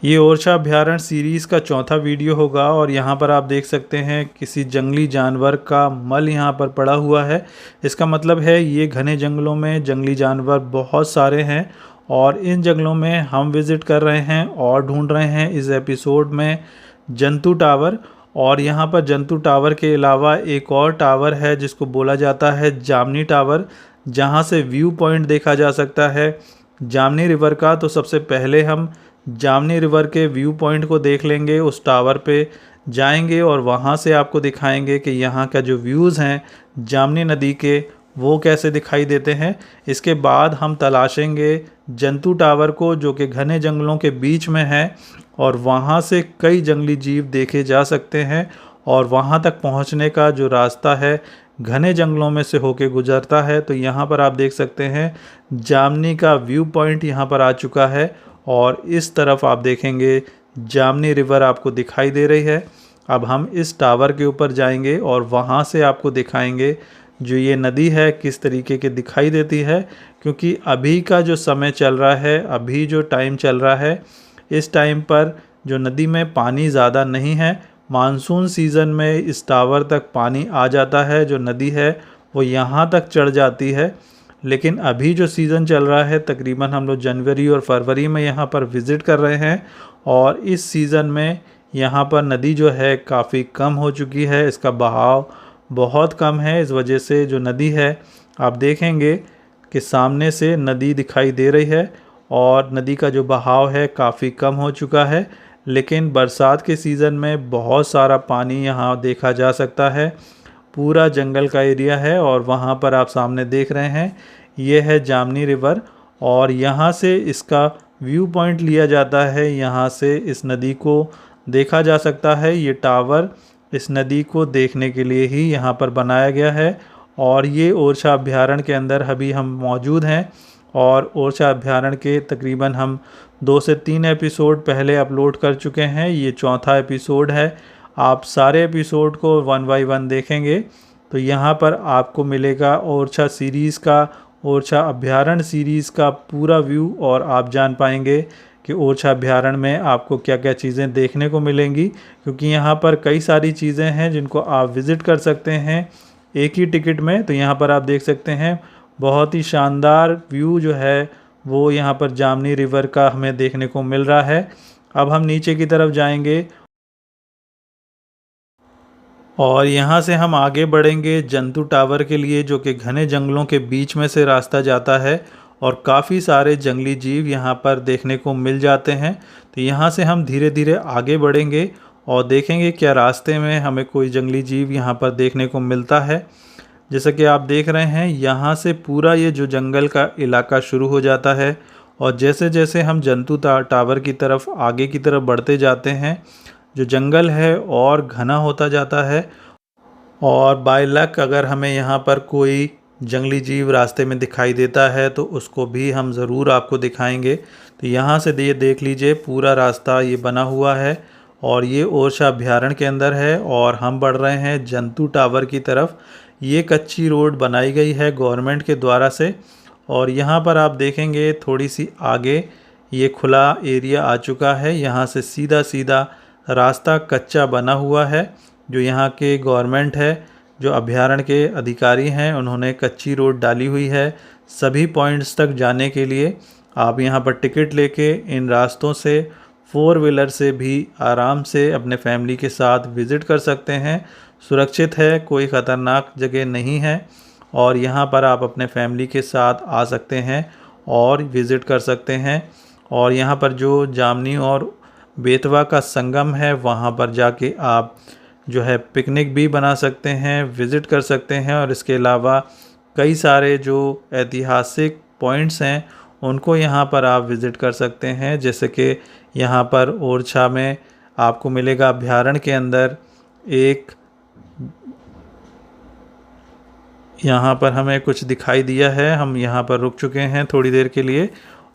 ये ओरछा अभयारण्य सीरीज़ का चौथा वीडियो होगा और यहाँ पर आप देख सकते हैं किसी जंगली जानवर का मल यहाँ पर पड़ा हुआ है। इसका मतलब है ये घने जंगलों में जंगली जानवर बहुत सारे हैं और इन जंगलों में हम विज़िट कर रहे हैं और ढूंढ रहे हैं इस एपिसोड में जंतु टावर। और यहाँ पर जंतु टावर के अलावा एक और टावर है जिसको बोला जाता है जामनी टावर, जहाँ से व्यू पॉइंट देखा जा सकता है जामनी रिवर का। तो सबसे पहले हम जामनी रिवर के व्यू पॉइंट को देख लेंगे, उस टावर पे जाएंगे और वहाँ से आपको दिखाएंगे कि यहाँ का जो व्यूज़ हैं जामनी नदी के वो कैसे दिखाई देते हैं। इसके बाद हम तलाशेंगे जंतु टावर को जो कि घने जंगलों के बीच में है और वहाँ से कई जंगली जीव देखे जा सकते हैं और वहाँ तक पहुँचने का जो रास्ता है घने जंगलों में से होके गुजरता है। तो यहाँ पर आप देख सकते हैं जामनी का व्यू पॉइंट यहाँ पर आ चुका है और इस तरफ आप देखेंगे जामनी रिवर आपको दिखाई दे रही है। अब हम इस टावर के ऊपर जाएंगे और वहाँ से आपको दिखाएंगे जो ये नदी है किस तरीके की दिखाई देती है, क्योंकि अभी का जो समय चल रहा है, अभी जो टाइम चल रहा है, इस टाइम पर जो नदी में पानी ज़्यादा नहीं है। मानसून सीज़न में इस टावर तक पानी आ जाता है, जो नदी है वो यहाँ तक चढ़ जाती है। लेकिन अभी जो सीज़न चल रहा है तकरीबन हम लोग जनवरी और फरवरी में यहाँ पर विज़िट कर रहे हैं और इस सीज़न में यहाँ पर नदी जो है काफ़ी कम हो चुकी है, इसका बहाव बहुत कम है। इस वजह से जो नदी है आप देखेंगे कि सामने से नदी दिखाई दे रही है और नदी का जो बहाव है काफ़ी कम हो चुका है। लेकिन बरसात के सीज़न में बहुत सारा पानी यहाँ देखा जा सकता है। पूरा जंगल का एरिया है और वहाँ पर आप सामने देख रहे हैं ये है जामनी रिवर और यहाँ से इसका व्यू पॉइंट लिया जाता है। यहाँ से इस नदी को देखा जा सकता है। ये टावर इस नदी को देखने के लिए ही यहाँ पर बनाया गया है और ये ओरछा अभयारण्य के अंदर अभी हम मौजूद हैं और ओरछा अभयारण्य के तकरीबन हम 2 से 3 एपिसोड पहले अपलोड कर चुके हैं। ये चौथा एपिसोड है। आप सारे एपिसोड को 1 बाय 1 देखेंगे तो यहाँ पर आपको मिलेगा ओरछा सीरीज़ का, ओरछा अभयारण्य सीरीज़ का पूरा व्यू और आप जान पाएंगे कि ओरछा अभयारण्य में आपको क्या क्या चीज़ें देखने को मिलेंगी, क्योंकि यहाँ पर कई सारी चीज़ें हैं जिनको आप विज़िट कर सकते हैं एक ही टिकट में। तो यहाँ पर आप देख सकते हैं बहुत ही शानदार व्यू जो है वो यहाँ पर जामनी रिवर का हमें देखने को मिल रहा है। अब हम नीचे की तरफ जाएंगे और यहाँ से हम आगे बढ़ेंगे जंतु टावर के लिए, जो कि घने जंगलों के बीच में से रास्ता जाता है और काफ़ी सारे जंगली जीव यहाँ पर देखने को मिल जाते हैं। तो यहाँ से हम धीरे धीरे आगे बढ़ेंगे और देखेंगे क्या रास्ते में हमें कोई जंगली जीव यहाँ पर देखने को मिलता है। जैसा कि आप देख रहे हैं यहाँ से पूरा ये जो जंगल का इलाका शुरू हो जाता है और जैसे जैसे हम जंतु टावर की तरफ आगे की तरफ बढ़ते जाते हैं जो जंगल है और घना होता जाता है और बाय लक अगर हमें यहाँ पर कोई जंगली जीव रास्ते में दिखाई देता है तो उसको भी हम ज़रूर आपको दिखाएंगे। तो यहाँ से ये देख लीजिए पूरा रास्ता ये बना हुआ है और ये ओरछा अभयारण्य के अंदर है और हम बढ़ रहे हैं जंतु टावर की तरफ। ये कच्ची रोड बनाई गई है गवर्नमेंट के द्वारा से और यहाँ पर आप देखेंगे थोड़ी सी आगे ये खुला एरिया आ चुका है। यहाँ से सीधा सीधा रास्ता कच्चा बना हुआ है। जो यहाँ के गवर्नमेंट है, जो अभयारण्य के अधिकारी हैं, उन्होंने कच्ची रोड डाली हुई है सभी पॉइंट्स तक जाने के लिए। आप यहाँ पर टिकट लेके इन रास्तों से 4 व्हीलर से भी आराम से अपने फैमिली के साथ विज़िट कर सकते हैं। सुरक्षित है, कोई ख़तरनाक जगह नहीं है और यहाँ पर आप अपने फैमिली के साथ आ सकते हैं और विज़िट कर सकते हैं। और यहाँ पर जो जामनी और बेतवा का संगम है वहाँ पर जाके आप जो है पिकनिक भी बना सकते हैं, विज़िट कर सकते हैं और इसके अलावा कई सारे जो ऐतिहासिक पॉइंट्स हैं उनको यहाँ पर आप विज़िट कर सकते हैं। जैसे कि यहाँ पर ओरछा में आपको मिलेगा अभयारण्य के अंदर एक, यहाँ पर हमें कुछ दिखाई दिया है, हम यहाँ पर रुक चुके हैं थोड़ी देर के लिए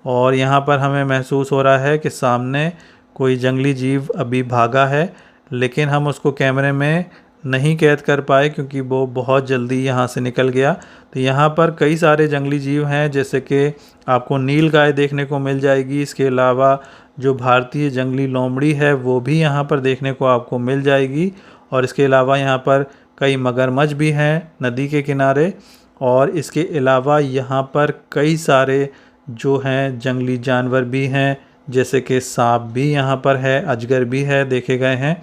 और यहाँ पर हमें महसूस हो रहा है कि सामने कोई जंगली जीव अभी भागा है, लेकिन हम उसको कैमरे में नहीं कैद कर पाए क्योंकि वो बहुत जल्दी यहाँ से निकल गया। तो यहाँ पर कई सारे जंगली जीव हैं, जैसे कि आपको नील गाय देखने को मिल जाएगी। इसके अलावा जो भारतीय जंगली लोमड़ी है वो भी यहाँ पर देखने को आपको मिल जाएगी। और इसके अलावा यहाँ पर कई मगरमच्छ भी हैं नदी के किनारे। और इसके अलावा यहाँ पर कई सारे जो हैं जंगली जानवर भी हैं, जैसे कि सांप भी यहाँ पर है, अजगर भी है, देखे गए हैं।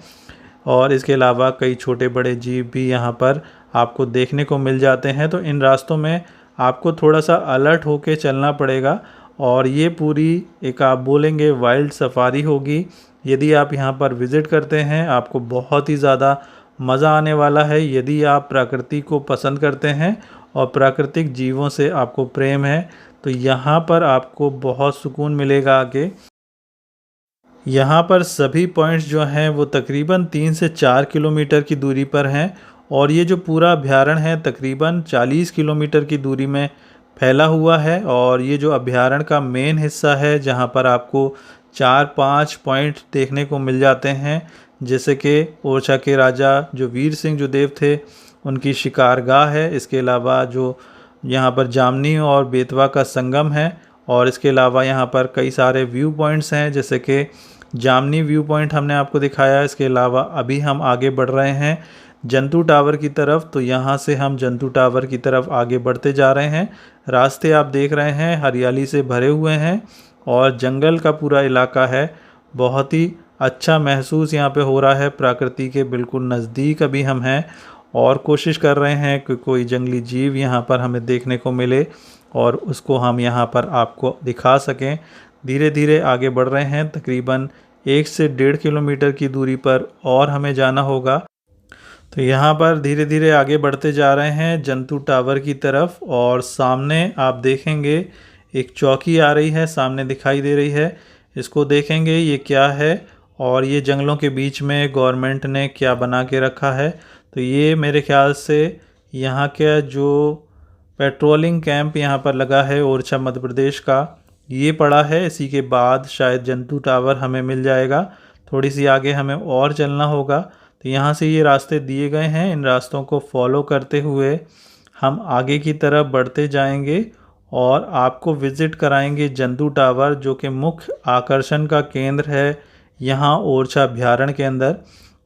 और इसके अलावा कई छोटे बड़े जीव भी यहाँ पर आपको देखने को मिल जाते हैं। तो इन रास्तों में आपको थोड़ा सा अलर्ट होके चलना पड़ेगा। और ये पूरी एक आप बोलेंगे वाइल्ड सफारी होगी। यदि आप यहाँ पर विज़िट करते हैं आपको बहुत ही ज़्यादा मज़ा आने वाला है। यदि आप प्रकृति को पसंद करते हैं और प्राकृतिक जीवों से आपको प्रेम है तो यहाँ पर आपको बहुत सुकून मिलेगा। आगे यहाँ पर सभी पॉइंट्स जो हैं वो तकरीबन 3 से 4 किलोमीटर की दूरी पर हैं। और ये जो पूरा अभ्यारण्य है तकरीबन 40 किलोमीटर की दूरी में फैला हुआ है। और ये जो अभ्यारण्य का मेन हिस्सा है जहाँ पर आपको 4-5 पॉइंट देखने को मिल जाते हैं, जैसे कि ओरछा के राजा जो वीर सिंह जो देव थे उनकी शिकारगाह है। इसके अलावा जो यहाँ पर जामनी और बेतवा का संगम है। और इसके अलावा यहाँ पर कई सारे व्यू पॉइंट्स हैं, जैसे कि जामनी व्यू पॉइंट हमने आपको दिखाया। इसके अलावा अभी हम आगे बढ़ रहे हैं जंतु टावर की तरफ, तो यहाँ से हम जंतु टावर की तरफ आगे बढ़ते जा रहे हैं। रास्ते आप देख रहे हैं हरियाली से भरे हुए हैं और जंगल का पूरा इलाका है। बहुत ही अच्छा महसूस यहाँ पे हो रहा है, प्रकृति के बिल्कुल नज़दीक अभी हम हैं। और कोशिश कर रहे हैं कि कोई जंगली जीव यहाँ पर हमें देखने को मिले और उसको हम यहाँ पर आपको दिखा सकें। धीरे धीरे आगे बढ़ रहे हैं, तकरीबन 1 से 1.5 किलोमीटर की दूरी पर और हमें जाना होगा। तो यहाँ पर धीरे धीरे आगे बढ़ते जा रहे हैं जंतु टावर की तरफ। और सामने आप देखेंगे एक चौकी आ रही है, सामने दिखाई दे रही है। इसको देखेंगे ये क्या है और ये जंगलों के बीच में गवर्नमेंट ने क्या बना के रखा है। तो ये मेरे ख्याल से यहाँ का जो पेट्रोलिंग कैंप यहाँ पर लगा है ओरछा मध्य प्रदेश का, ये पड़ा है। इसी के बाद शायद जंतु टावर हमें मिल जाएगा। थोड़ी सी आगे हमें और चलना होगा। तो यहाँ से ये रास्ते दिए गए हैं, इन रास्तों को फॉलो करते हुए हम आगे की तरफ बढ़ते जाएंगे और आपको विज़िट कराएंगे जंतु टावर, जो कि मुख्य आकर्षण का केंद्र है यहाँ ओरछा अभ्यारण्य के अंदर।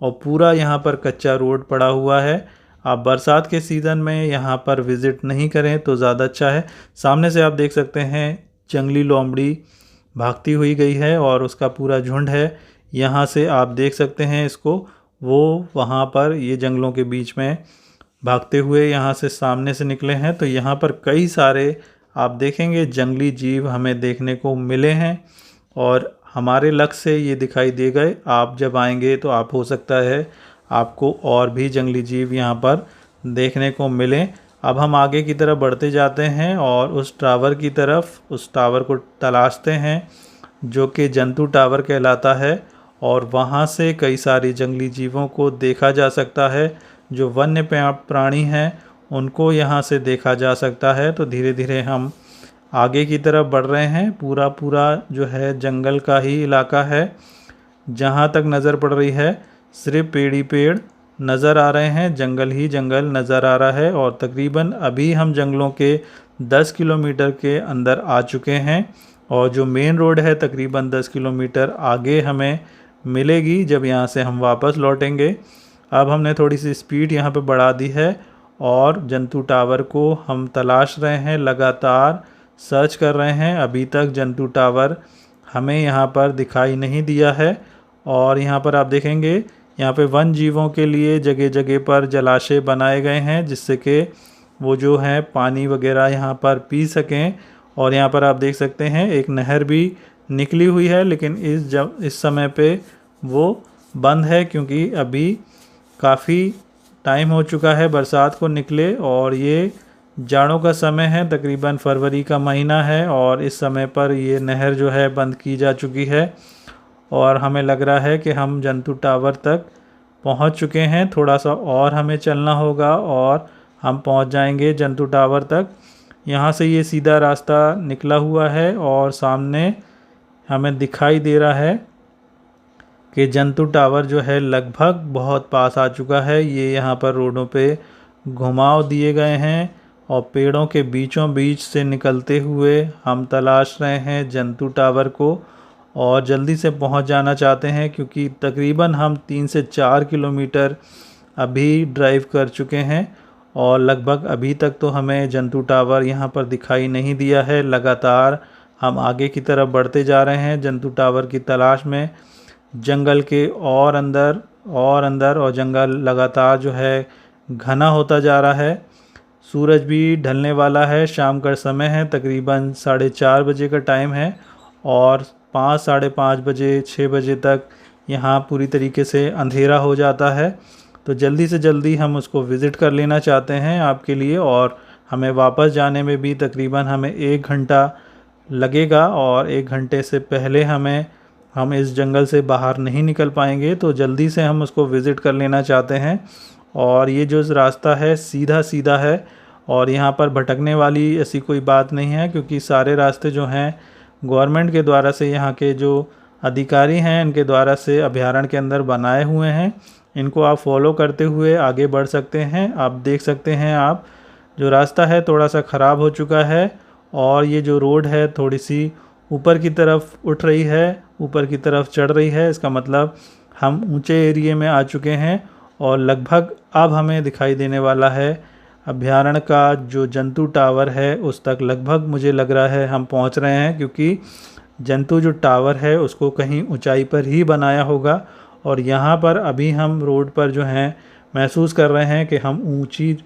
और पूरा यहाँ पर कच्चा रोड पड़ा हुआ है। आप बरसात के सीज़न में यहाँ पर विज़िट नहीं करें तो ज़्यादा अच्छा है। सामने से आप देख सकते हैं जंगली लोमड़ी भागती हुई गई है और उसका पूरा झुंड है। यहाँ से आप देख सकते हैं इसको, वो वहाँ पर ये जंगलों के बीच में भागते हुए यहाँ से सामने से निकले हैं। तो यहाँ पर कई सारे आप देखेंगे जंगली जीव हमें देखने को मिले हैं और हमारे लक्ष्य से ये दिखाई दे गए। आप जब आएंगे तो आप हो सकता है आपको और भी जंगली जीव यहाँ पर देखने को मिलें। अब हम आगे की तरफ बढ़ते जाते हैं और उस टावर की तरफ, उस टावर को तलाशते हैं जो कि जंतु टावर कहलाता है। और वहाँ से कई सारी जंगली जीवों को देखा जा सकता है। जो वन्य प्राणी हैं उनको यहाँ से देखा जा सकता है। तो धीरे धीरे हम आगे की तरफ बढ़ रहे हैं। पूरा पूरा जो है जंगल का ही इलाका है। जहाँ तक नज़र पड़ रही है सिर्फ पेड़ ही पेड़ नज़र आ रहे हैं, जंगल ही जंगल नज़र आ रहा है। और तकरीबन अभी हम जंगलों के 10 किलोमीटर के अंदर आ चुके हैं। और जो मेन रोड है तकरीबन 10 किलोमीटर आगे हमें मिलेगी जब यहाँ से हम वापस लौटेंगे। अब हमने थोड़ी सी स्पीड यहाँ पे बढ़ा दी है और जंतु टावर को हम तलाश रहे हैं, लगातार सर्च कर रहे हैं। अभी तक जंतु टावर हमें यहाँ पर दिखाई नहीं दिया है। और यहाँ पर आप देखेंगे यहाँ पे वन जीवों के लिए जगह जगह पर जलाशय बनाए गए हैं, जिससे कि वो जो है पानी वगैरह यहाँ पर पी सकें। और यहाँ पर आप देख सकते हैं एक नहर भी निकली हुई है, लेकिन इस समय पे वो बंद है क्योंकि अभी काफ़ी टाइम हो चुका है बरसात को निकले। और ये जाड़ों का समय है, तकरीबन फरवरी का महीना है और इस समय पर ये नहर जो है बंद की जा चुकी है। और हमें लग रहा है कि हम जंतु टावर तक पहुंच चुके हैं। थोड़ा सा और हमें चलना होगा और हम पहुंच जाएंगे जंतु टावर तक। यहाँ से ये सीधा रास्ता निकला हुआ है और सामने हमें दिखाई दे रहा है कि जंतु टावर जो है लगभग बहुत पास आ चुका है। ये यहाँ पर रोडों पे घुमाव दिए गए हैं और पेड़ों के बीचों बीच से निकलते हुए हम तलाश रहे हैं जंतु टावर को। और जल्दी से पहुंच जाना चाहते हैं, क्योंकि तकरीबन हम 3 से 4 किलोमीटर अभी ड्राइव कर चुके हैं और लगभग अभी तक तो हमें जंतु टावर यहाँ पर दिखाई नहीं दिया है। लगातार हम आगे की तरफ बढ़ते जा रहे हैं जंतु टावर की तलाश में, जंगल के और अंदर और जंगल लगातार जो है घना होता जा रहा है। सूरज भी ढलने वाला है, शाम का समय है, तकरीबन 4:30 बजे का टाइम है और 5 साढ़े 5 बजे 6 बजे तक यहाँ पूरी तरीके से अंधेरा हो जाता है। तो जल्दी से जल्दी हम उसको विज़िट कर लेना चाहते हैं आपके लिए, और हमें वापस जाने में भी तकरीबन हमें 1 घंटा लगेगा और 1 घंटे से पहले हम इस जंगल से बाहर नहीं निकल पाएंगे। तो जल्दी से हम उसको विज़िट कर लेना चाहते हैं। और ये जो रास्ता है सीधा सीधा है और यहाँ पर भटकने वाली ऐसी कोई बात नहीं है, क्योंकि सारे रास्ते जो हैं गवर्नमेंट के द्वारा से, यहाँ के जो अधिकारी हैं इनके द्वारा से अभयारण्य के अंदर बनाए हुए हैं। इनको आप फॉलो करते हुए आगे बढ़ सकते हैं। आप देख सकते हैं, आप जो रास्ता है थोड़ा सा ख़राब हो चुका है और ये जो रोड है थोड़ी सी ऊपर की तरफ उठ रही है, ऊपर की तरफ चढ़ रही है। इसका मतलब हम ऊंचे एरिया में आ चुके हैं और लगभग अब हमें दिखाई देने वाला है अभयारण्य का जो जंतु टावर है उस तक। लगभग मुझे लग रहा है हम पहुंच रहे हैं, क्योंकि जंतु जो टावर है उसको कहीं ऊंचाई पर ही बनाया होगा और यहाँ पर अभी हम रोड पर जो हैं महसूस कर रहे हैं कि हम ऊंची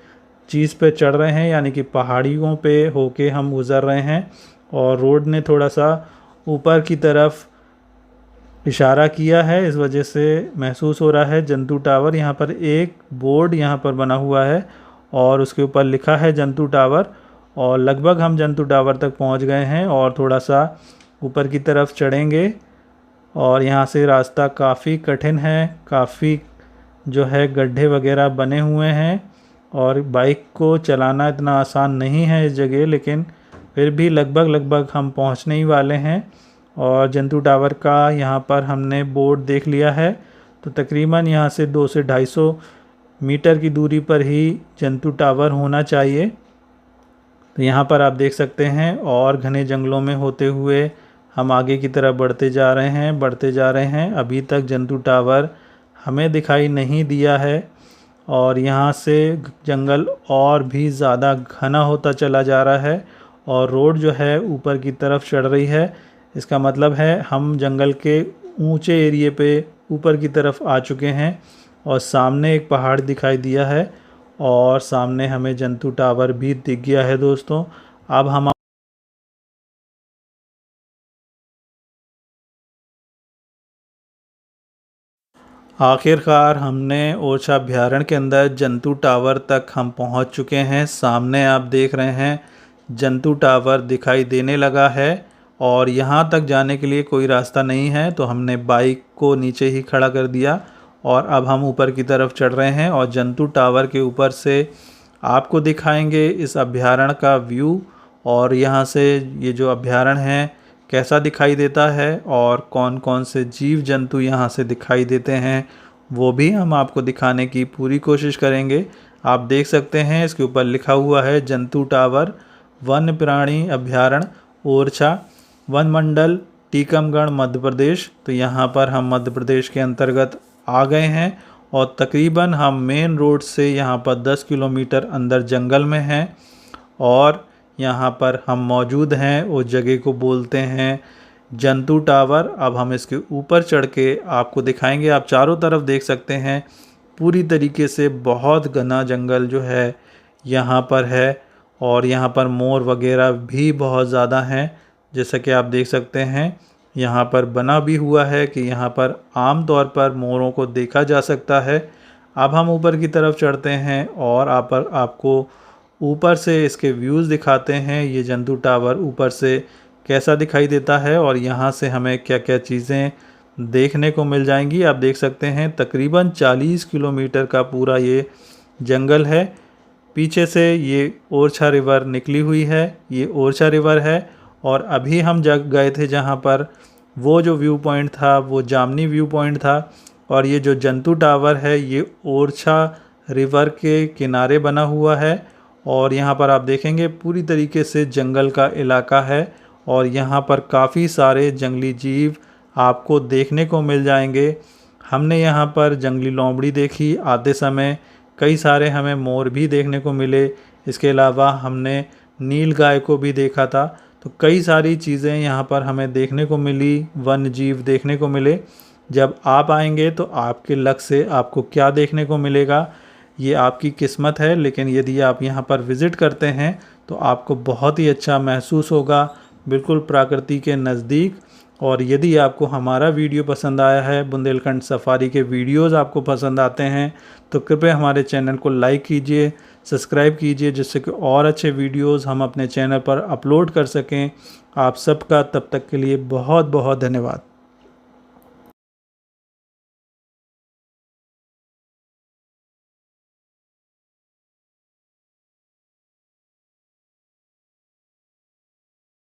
चीज़ पे चढ़ रहे हैं, यानी कि पहाड़ियों पे होके हम गुज़र रहे हैं और रोड ने थोड़ा सा ऊपर की तरफ इशारा किया है, इस वजह से महसूस हो रहा है जंतु टावर। यहाँ पर एक बोर्ड यहाँ पर बना हुआ है और उसके ऊपर लिखा है जंतु टावर, और लगभग हम जंतु टावर तक पहुँच गए हैं और थोड़ा सा ऊपर की तरफ चढ़ेंगे। और यहाँ से रास्ता काफ़ी कठिन है, काफ़ी जो है गड्ढे वगैरह बने हुए हैं और बाइक को चलाना इतना आसान नहीं है इस जगह, लेकिन फिर भी लगभग हम पहुँचने ही वाले हैं। और जंतु टावर का यहाँ पर हमने बोर्ड देख लिया है, तो तकरीबन यहाँ से 200 से 250 मीटर की दूरी पर ही जंतु टावर होना चाहिए। तो यहाँ पर आप देख सकते हैं और घने जंगलों में होते हुए हम आगे की तरफ बढ़ते जा रहे हैं। अभी तक जंतु टावर हमें दिखाई नहीं दिया है और यहाँ से जंगल और भी ज़्यादा घना होता चला जा रहा है और रोड जो है ऊपर की तरफ चढ़ रही है। इसका मतलब है हम जंगल के ऊंचे एरिए पे ऊपर की तरफ आ चुके हैं और सामने एक पहाड़ दिखाई दिया है और सामने हमें जंतु टावर भी दिख गया है दोस्तों। अब हम आखिरकार हमने ओरछा अभयारण्य के अंदर जंतु टावर तक हम पहुंच चुके हैं। सामने आप देख रहे हैं जंतु टावर दिखाई देने लगा है और यहां तक जाने के लिए कोई रास्ता नहीं है, तो हमने बाइक को नीचे ही खड़ा कर दिया और अब हम ऊपर की तरफ चढ़ रहे हैं और जंतु टावर के ऊपर से आपको दिखाएंगे इस अभयारण्य का व्यू और यहाँ से ये जो अभयारण्य है कैसा दिखाई देता है और कौन कौन से जीव जंतु यहाँ से दिखाई देते हैं, वो भी हम आपको दिखाने की पूरी कोशिश करेंगे। आप देख सकते हैं इसके ऊपर लिखा हुआ है जंतु टावर वन्य प्राणी अभयारण्य ओरछा वन मंडल टीकमगढ़ मध्य प्रदेश। तो यहाँ पर हम मध्य प्रदेश के अंतर्गत आ गए हैं और तकरीबन हम मेन रोड से यहाँ पर 10 किलोमीटर अंदर जंगल में हैं और यहाँ पर हम मौजूद हैं। उस जगह को बोलते हैं जंतु टावर। अब हम इसके ऊपर चढ़ के आपको दिखाएंगे। आप चारों तरफ देख सकते हैं पूरी तरीके से बहुत घना जंगल जो है यहाँ पर है और यहाँ पर मोर वगैरह भी बहुत ज़्यादा हैं। जैसा कि आप देख सकते हैं यहाँ पर बना भी हुआ है कि यहाँ पर आम तौर पर मोरों को देखा जा सकता है। अब हम ऊपर की तरफ चढ़ते हैं और आपको ऊपर से इसके व्यूज़ दिखाते हैं, ये जंतु टावर ऊपर से कैसा दिखाई देता है और यहाँ से हमें क्या क्या चीज़ें देखने को मिल जाएंगी। आप देख सकते हैं तकरीबन 40 किलोमीटर का पूरा ये जंगल है। पीछे से ये ओरछा रिवर निकली हुई है, ये ओरछा रिवर है और अभी हम गए थे जहाँ पर वो जो व्यू पॉइंट था वो जामनी व्यू पॉइंट था और ये जो जंतु टावर है ये ओरछा रिवर के किनारे बना हुआ है और यहाँ पर आप देखेंगे पूरी तरीके से जंगल का इलाका है और यहाँ पर काफ़ी सारे जंगली जीव आपको देखने को मिल जाएंगे। हमने यहाँ पर जंगली लोमड़ी देखी आते समय, कई सारे हमें मोर भी देखने को मिले। इसके अलावा हमने नील गाय को भी देखा था। तो कई सारी चीज़ें यहाँ पर हमें देखने को मिली, वन्य जीव देखने को मिले। जब आप आएंगे तो आपके लक से आपको क्या देखने को मिलेगा ये आपकी किस्मत है, लेकिन यदि आप यहाँ पर विज़िट करते हैं तो आपको बहुत ही अच्छा महसूस होगा, बिल्कुल प्रकृति के नज़दीक। और यदि आपको हमारा वीडियो पसंद आया है, बुंदेलखंड सफारी के वीडियोज़ आपको पसंद आते हैं, तो कृपया हमारे चैनल को लाइक कीजिए, सब्सक्राइब कीजिए, जिससे कि और अच्छे वीडियोज़ हम अपने चैनल पर अपलोड कर सकें। आप सबका तब तक के लिए बहुत बहुत धन्यवाद।